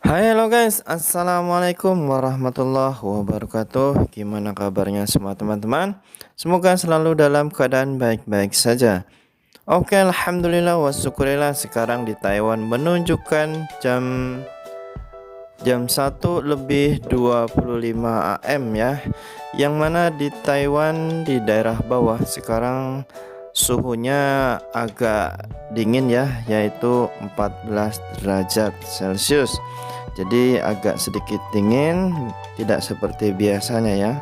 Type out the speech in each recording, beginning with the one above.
Hai, halo guys, assalamualaikum warahmatullahi wabarakatuh. Gimana kabarnya semua teman-teman? Semoga selalu dalam keadaan baik-baik saja. Oke, alhamdulillah wa syukurillah, sekarang di Taiwan menunjukkan jam 1 lebih 25 AM ya. Yang mana di Taiwan di daerah bawah sekarang suhunya agak dingin ya, yaitu 14 derajat Celcius. Jadi agak sedikit dingin, tidak seperti biasanya ya.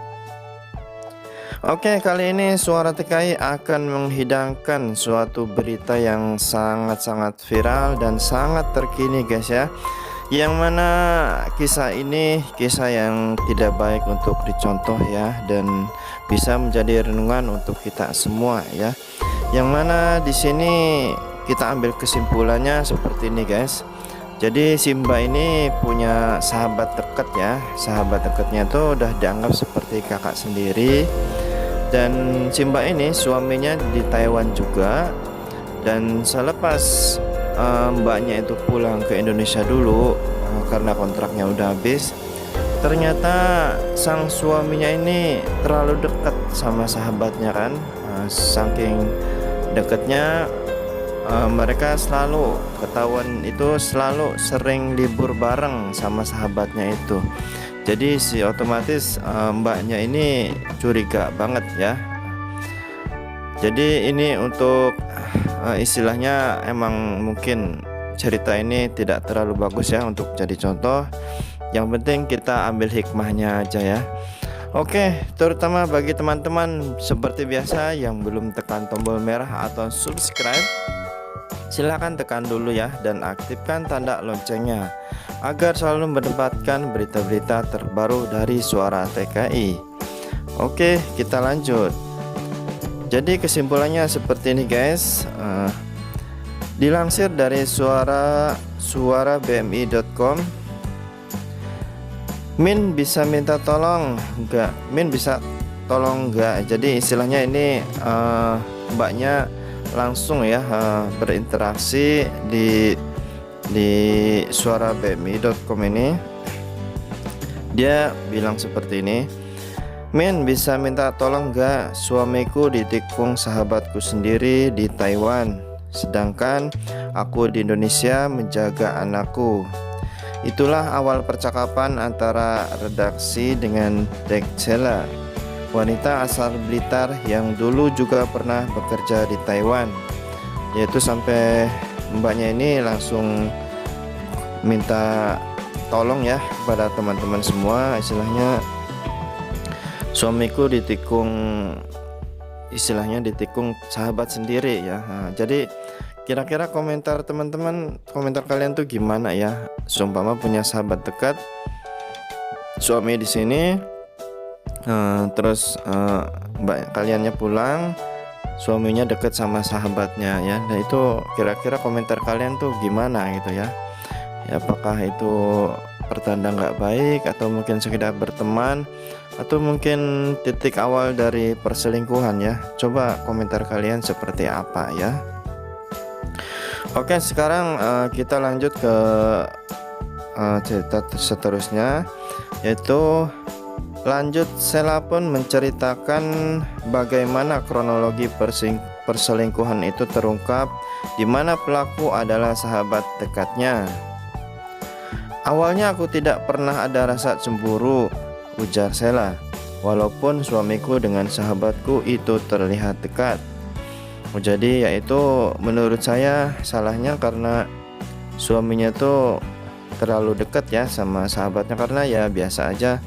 Oke, kali ini Suara TKI akan menghidangkan suatu berita yang sangat-sangat viral dan sangat terkini guys ya. Yang mana kisah ini kisah yang tidak baik untuk dicontoh ya, dan bisa menjadi renungan untuk kita semua ya. Yang mana di sini kita ambil kesimpulannya seperti ini guys. Jadi Simba ini punya sahabat dekat ya. Sahabat dekatnya tuh udah dianggap seperti kakak sendiri. Dan Simba ini suaminya di Taiwan juga. Dan selepas mbaknya itu pulang ke Indonesia dulu karena kontraknya udah habis, ternyata sang suaminya ini terlalu dekat sama sahabatnya kan. Saking dekatnya mereka selalu ketahuan itu selalu sering libur bareng sama sahabatnya itu. Jadi otomatis mbaknya ini curiga banget ya. Jadi ini untuk istilahnya emang mungkin cerita ini tidak terlalu bagus ya untuk jadi contoh. Yang penting kita ambil hikmahnya aja ya. Oke, terutama bagi teman-teman seperti biasa yang belum tekan tombol merah atau subscribe, silahkan tekan dulu ya dan aktifkan tanda loncengnya agar selalu mendapatkan berita-berita terbaru dari Suara TKI. Oke, kita lanjut. Jadi kesimpulannya seperti ini guys. Dilansir dari suara bmi.com, Min bisa minta tolong enggak? Min bisa tolong enggak? Jadi istilahnya ini mbaknya langsung ya berinteraksi di suara-bmi.com ini. Dia bilang seperti ini, Min bisa minta tolong enggak? Suamiku ditikung sahabatku sendiri di Taiwan, sedangkan aku di Indonesia menjaga anakku. Itulah awal percakapan antara redaksi dengan Dekcela, wanita asal Blitar yang dulu juga pernah bekerja di Taiwan. Yaitu sampai mbaknya ini langsung minta tolong ya kepada teman-teman semua, istilahnya suamiku ditikung, istilahnya ditikung sahabat sendiri ya. Jadi kira-kira komentar teman-teman, komentar kalian tuh gimana ya? Seumpama punya sahabat dekat, suami di sini, terus mbak kaliannya pulang, suaminya deket sama sahabatnya ya. Nah itu kira-kira komentar kalian tuh gimana gitu ya? Ya, apakah itu pertanda nggak baik, atau mungkin sekedar berteman, atau mungkin titik awal dari perselingkuhan ya? Coba komentar kalian seperti apa ya? Oke, sekarang kita lanjut ke cerita seterusnya, yaitu lanjut Sela pun menceritakan bagaimana kronologi perselingkuhan itu terungkap, di mana pelaku adalah sahabat dekatnya. Awalnya aku tidak pernah ada rasa cemburu, ujar Sela, walaupun suamiku dengan sahabatku itu terlihat dekat. Jadi yaitu menurut saya salahnya karena suaminya tuh terlalu dekat ya sama sahabatnya, karena ya biasa aja.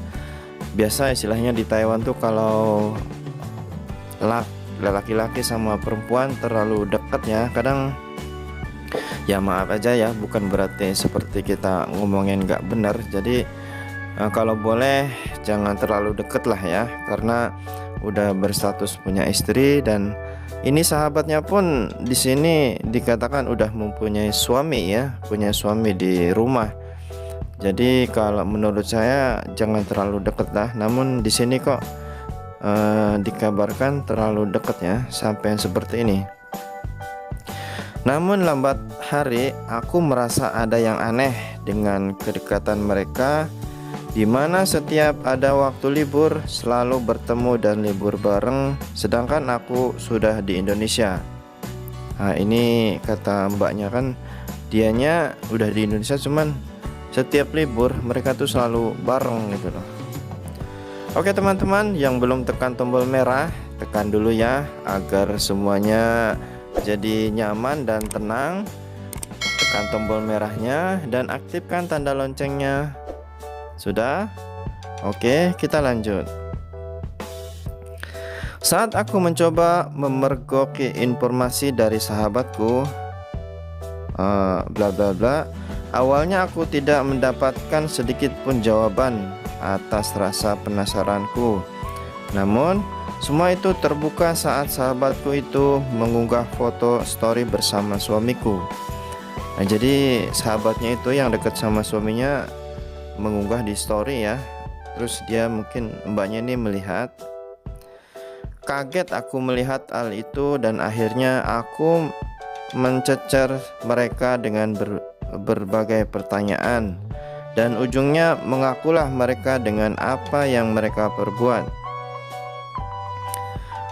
Biasa istilahnya di Taiwan tuh kalau laki-laki sama perempuan terlalu dekat ya, kadang ya maaf aja ya, bukan berarti seperti kita ngomongin nggak benar. Jadi kalau boleh jangan terlalu deket lah ya, karena udah berstatus punya istri, dan ini sahabatnya pun di sini dikatakan udah mempunyai suami ya, punya suami di rumah. Jadi kalau menurut saya jangan terlalu deket lah. Namun di sini kok dikabarkan terlalu deket ya, sampai seperti ini. Namun lambat hari aku merasa ada yang aneh dengan kedekatan mereka, di mana setiap ada waktu libur selalu bertemu dan libur bareng, sedangkan aku sudah di Indonesia. Nah, ini kata mbaknya kan, dianya udah di Indonesia cuman setiap libur mereka tuh selalu bareng gitu loh. Oke teman-teman, yang belum tekan tombol merah, tekan dulu ya agar semuanya jadi nyaman dan tenang. Tekan tombol merahnya dan aktifkan tanda loncengnya. Sudah? Oke, kita lanjut. Saat aku mencoba memergoki informasi dari sahabatku, bla bla bla, awalnya aku tidak mendapatkan sedikit pun jawaban atas rasa penasaranku. Namun, semua itu terbuka saat sahabatku itu mengunggah foto story bersama suamiku. Nah, jadi sahabatnya itu yang dekat sama suaminya mengunggah di story ya. Terus dia mungkin mbaknya ini melihat. Kaget aku melihat hal itu dan akhirnya aku mencecer mereka dengan berbagai pertanyaan, dan ujungnya mengakulah mereka dengan apa yang mereka perbuat.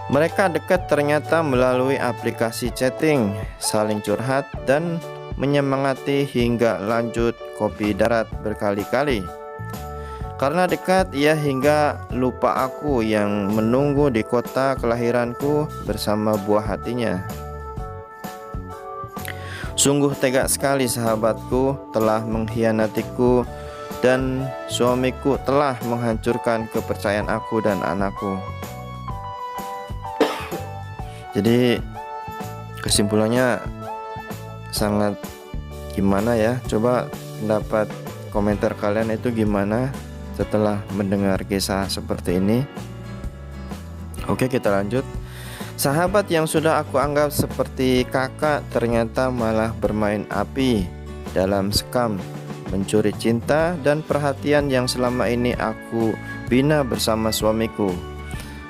Mereka dekat ternyata melalui aplikasi chatting, saling curhat dan menyemangati hingga lanjut kopi darat berkali-kali. Karena dekat, ia hingga lupa aku yang menunggu di kota kelahiranku bersama buah hatinya. Sungguh tega sekali sahabatku telah mengkhianatiku, dan suamiku telah menghancurkan kepercayaan aku dan anakku. Jadi kesimpulannya sangat gimana ya? Coba pendapat komentar kalian itu gimana setelah mendengar kisah seperti ini? Oke, kita lanjut. Sahabat yang sudah aku anggap seperti kakak ternyata malah bermain api dalam sekam, mencuri cinta dan perhatian yang selama ini aku bina bersama suamiku.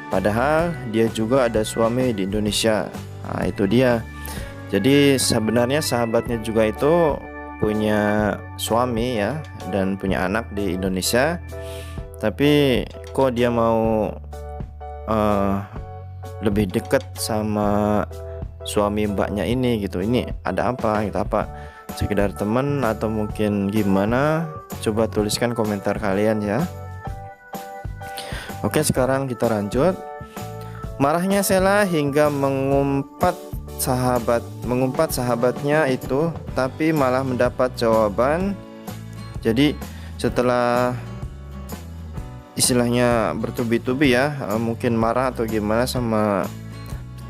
Padahal dia juga ada suami di Indonesia. Nah, itu dia. Jadi sebenarnya sahabatnya juga itu punya suami ya, dan punya anak di Indonesia. Tapi kok dia mau lebih dekat sama suami mbaknya ini gitu. Ini ada apa gitu, apa sekedar teman atau mungkin gimana? Coba tuliskan komentar kalian ya. Oke, sekarang kita lanjut. Marahnya Sheila hingga mengumpat sahabatnya itu, tapi malah mendapat jawaban. Jadi setelah istilahnya bertubi-tubi ya, mungkin marah atau gimana sama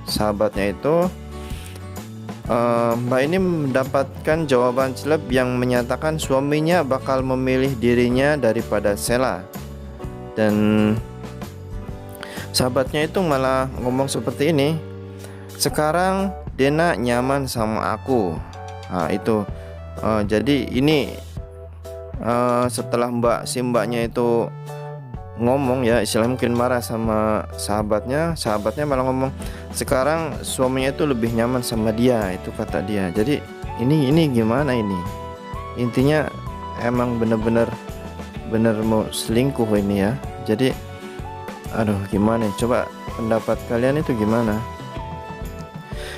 sahabatnya itu, mbak ini mendapatkan jawaban celep yang menyatakan suaminya bakal memilih dirinya daripada Sheila. Dan sahabatnya itu malah ngomong seperti ini, sekarang Dena nyaman sama aku. Nah itu jadi ini setelah mbaknya itu ngomong ya, istilahnya mungkin marah sama sahabatnya malah ngomong sekarang suaminya itu lebih nyaman sama dia, itu kata dia. Jadi ini gimana ini? Intinya emang bener-bener mau selingkuh ini ya. Jadi aduh gimana? Coba pendapat kalian itu gimana?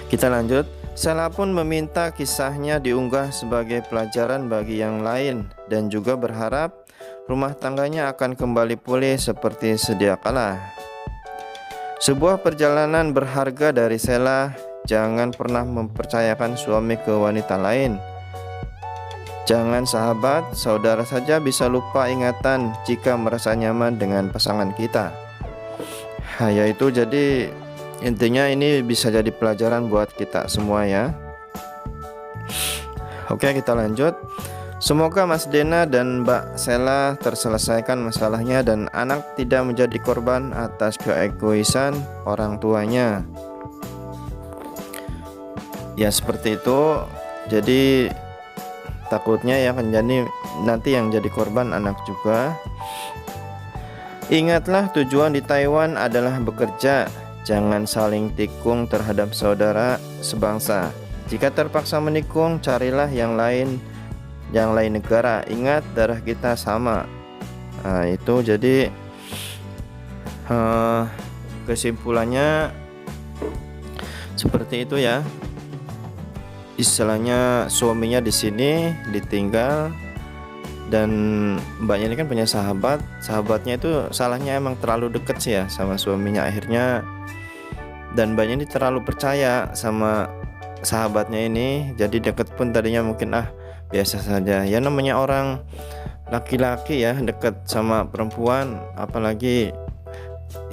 Kita lanjut. Sheila pun meminta kisahnya diunggah sebagai pelajaran bagi yang lain, dan juga berharap rumah tangganya akan kembali pulih seperti sedia kala. Sebuah perjalanan berharga dari Sheila. Jangan pernah mempercayakan suami ke wanita lain. Jangan sahabat, saudara saja bisa lupa ingatan jika merasa nyaman dengan pasangan kita. Yaitu jadi intinya ini bisa jadi pelajaran buat kita semua ya. Oke, kita lanjut. Semoga Mas Dena dan Mbak Sheila terselesaikan masalahnya dan anak tidak menjadi korban atas keegoisan orang tuanya. Ya seperti itu. Jadi takutnya ya kan jadi nanti yang jadi korban anak juga. Ingatlah, tujuan di Taiwan adalah bekerja. Jangan saling tikung terhadap saudara sebangsa. Jika terpaksa menikung, carilah yang lain yang lain negara. Ingat, darah kita sama. Nah, itu jadi kesimpulannya seperti itu ya. Istilahnya suaminya di sini ditinggal, dan mbaknya ini kan punya sahabatnya itu salahnya emang terlalu deket sih ya sama suaminya akhirnya, dan mbaknya ini terlalu percaya sama sahabatnya ini, jadi deket pun tadinya mungkin biasa saja ya, namanya orang laki-laki ya deket sama perempuan, apalagi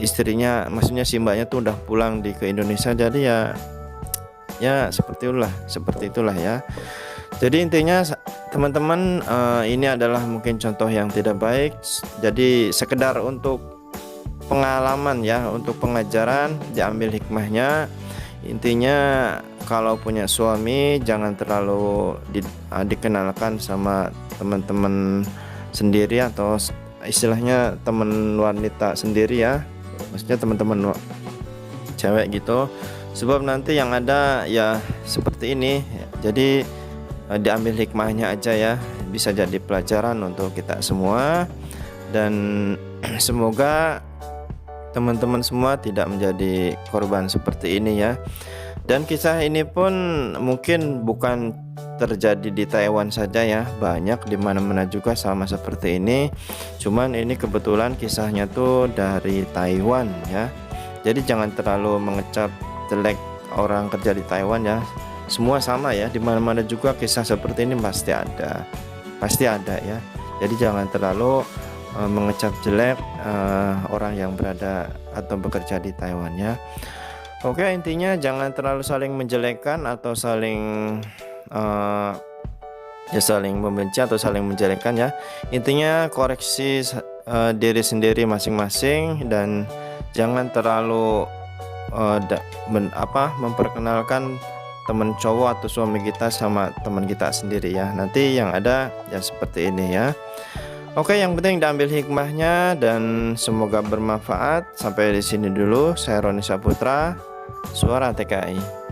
istrinya, maksudnya si mbaknya tuh udah pulang ke Indonesia, jadi ya seperti itulah ya. Jadi intinya teman-teman, ini adalah mungkin contoh yang tidak baik, jadi sekedar untuk pengalaman ya, untuk pengajaran, diambil hikmahnya. Intinya kalau punya suami jangan terlalu dikenalkan sama teman-teman sendiri, atau istilahnya teman wanita sendiri ya, maksudnya teman-teman cewek gitu, sebab nanti yang ada ya seperti ini. Jadi diambil hikmahnya aja ya, bisa jadi pelajaran untuk kita semua, dan semoga teman-teman semua tidak menjadi korban seperti ini ya. Dan kisah ini pun mungkin bukan terjadi di Taiwan saja ya, banyak di mana-mana juga sama seperti ini. Cuman ini kebetulan kisahnya tuh dari Taiwan ya. Jadi jangan terlalu mengecap jelek orang kerja di Taiwan ya. Semua sama ya, di mana-mana juga kisah seperti ini pasti ada ya. Jadi jangan terlalu mengecap jelek orang yang berada atau bekerja di Taiwan ya. Oke, intinya jangan terlalu saling menjelekkan atau saling membenci atau saling menjelekkan ya. Intinya koreksi diri sendiri masing-masing, dan jangan terlalu memperkenalkan teman cowok atau suami kita sama teman kita sendiri ya. Nanti yang ada ya seperti ini ya. Oke, yang penting diambil hikmahnya dan semoga bermanfaat. Sampai di sini dulu. Saya Roni Saputra, Suara TKI.